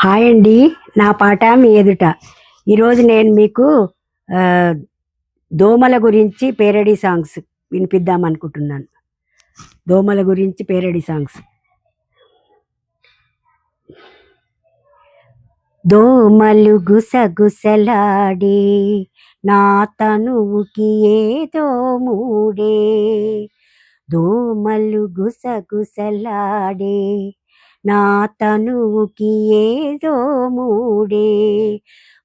Hi అండి. నా పాట మీ ఎదుట. ఈరోజు నేను మీకు దోమల గురించి పేరడీ సాంగ్స్ వినిపిద్దామనుకుంటున్నాను. దోమల గురించి పేరడీ సాంగ్స్. దోమలు గుసగుసలాడే నా తనువుకి ఏదో మూడే, దోమలు గుసగుసలాడే నా తనువుకి ఏదో మూడే,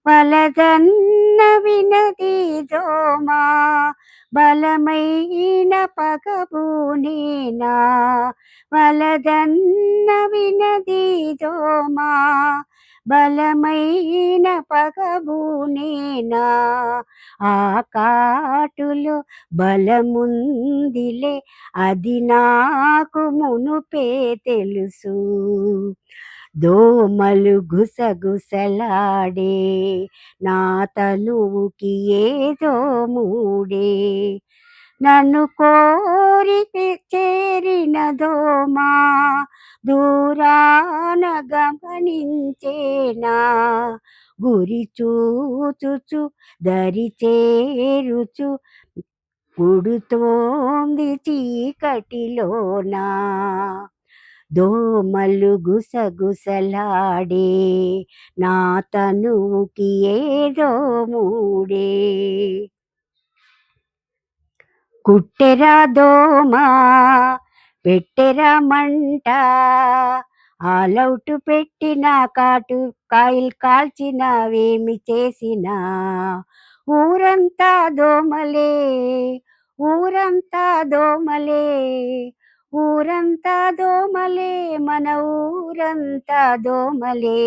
వలదన్న వినది దోమా బలమైన పగబూనేనా, వలదన్న వినది దోమా బలమైన పగబూనేనా, ఆ కాటులో బలముందిలే అది నాకు మునుపే తెలుసు, దోమలు గుసగుసలాడే నా తనువుకి ఏదో మూడే, నన్ను కోరి చేరిన దోమా దూరాన గమనించేనా, గురి చూచుచు దరి చేరుచు కుడుతోంది చీకటిలోనా, దోమలు గుసగుసలాడే నా తనువుకి ఏదో మూడే, కుట్టెరా దోమా పెట్టెరా మంట, ఆలౌటు పెట్టిన కాయలు కాల్చినవేమి చేసినా, ఊరంతా దోమలే ఊరంతా దోమలే ఊరంతా దోమలే మన ఊరంతా దోమలే,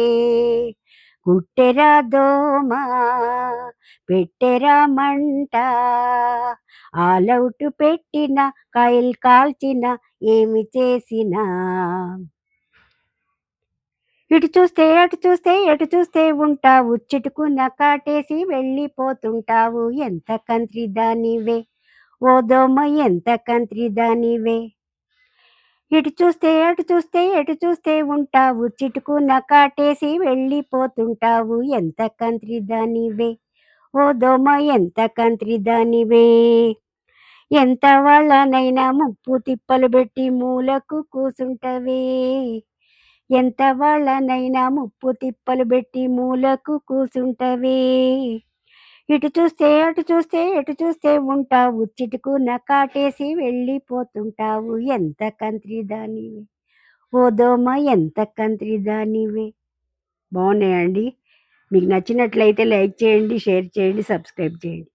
కుట్టెరా దోమా పెట్టెరా మంట, ఆలౌటు పెట్టిన కాయలు కాల్చిన ఏమి చేసినా, ఇటు చూస్తే అటు చూస్తే ఎటు చూస్తే ఉంటావు, చిటుకున కాటేసి వెళ్ళిపోతుంటావు, ఎంత కంత్రి దానివే ఓ దోమ ఎంత కంత్రి దానివే, ఇటు చూస్తే అటు చూస్తే ఎటు చూస్తే ఉంటావు, చిటుకున కాటేసి వెళ్ళిపోతుంటావు, ఎంత కంత్రి దానివే ఓ దోమ ఎంత కంత్రి దానివే, ఎంత వాళ్ళనైనా ముప్పు తిప్పలు పెట్టి మూలకు కూసుంటవే, ఎంత వాళ్ళనైనా ముప్పు తిప్పలు పెట్టి మూలకు కూసుంటవే, ఇటు చూస్తే అటు చూస్తే ఎటు చూస్తే ఉంటావు, చిటుకున కాటేసి వెళ్ళిపోతుంటావు, ఎంత కంత్రి దానివే ఓ దోమ ఎంత కంత్రి దానివే. బాగున్నాయండి. మీకు నచ్చినట్లయితే లైక్ చేయండి, షేర్ చేయండి, సబ్స్క్రైబ్ చేయండి.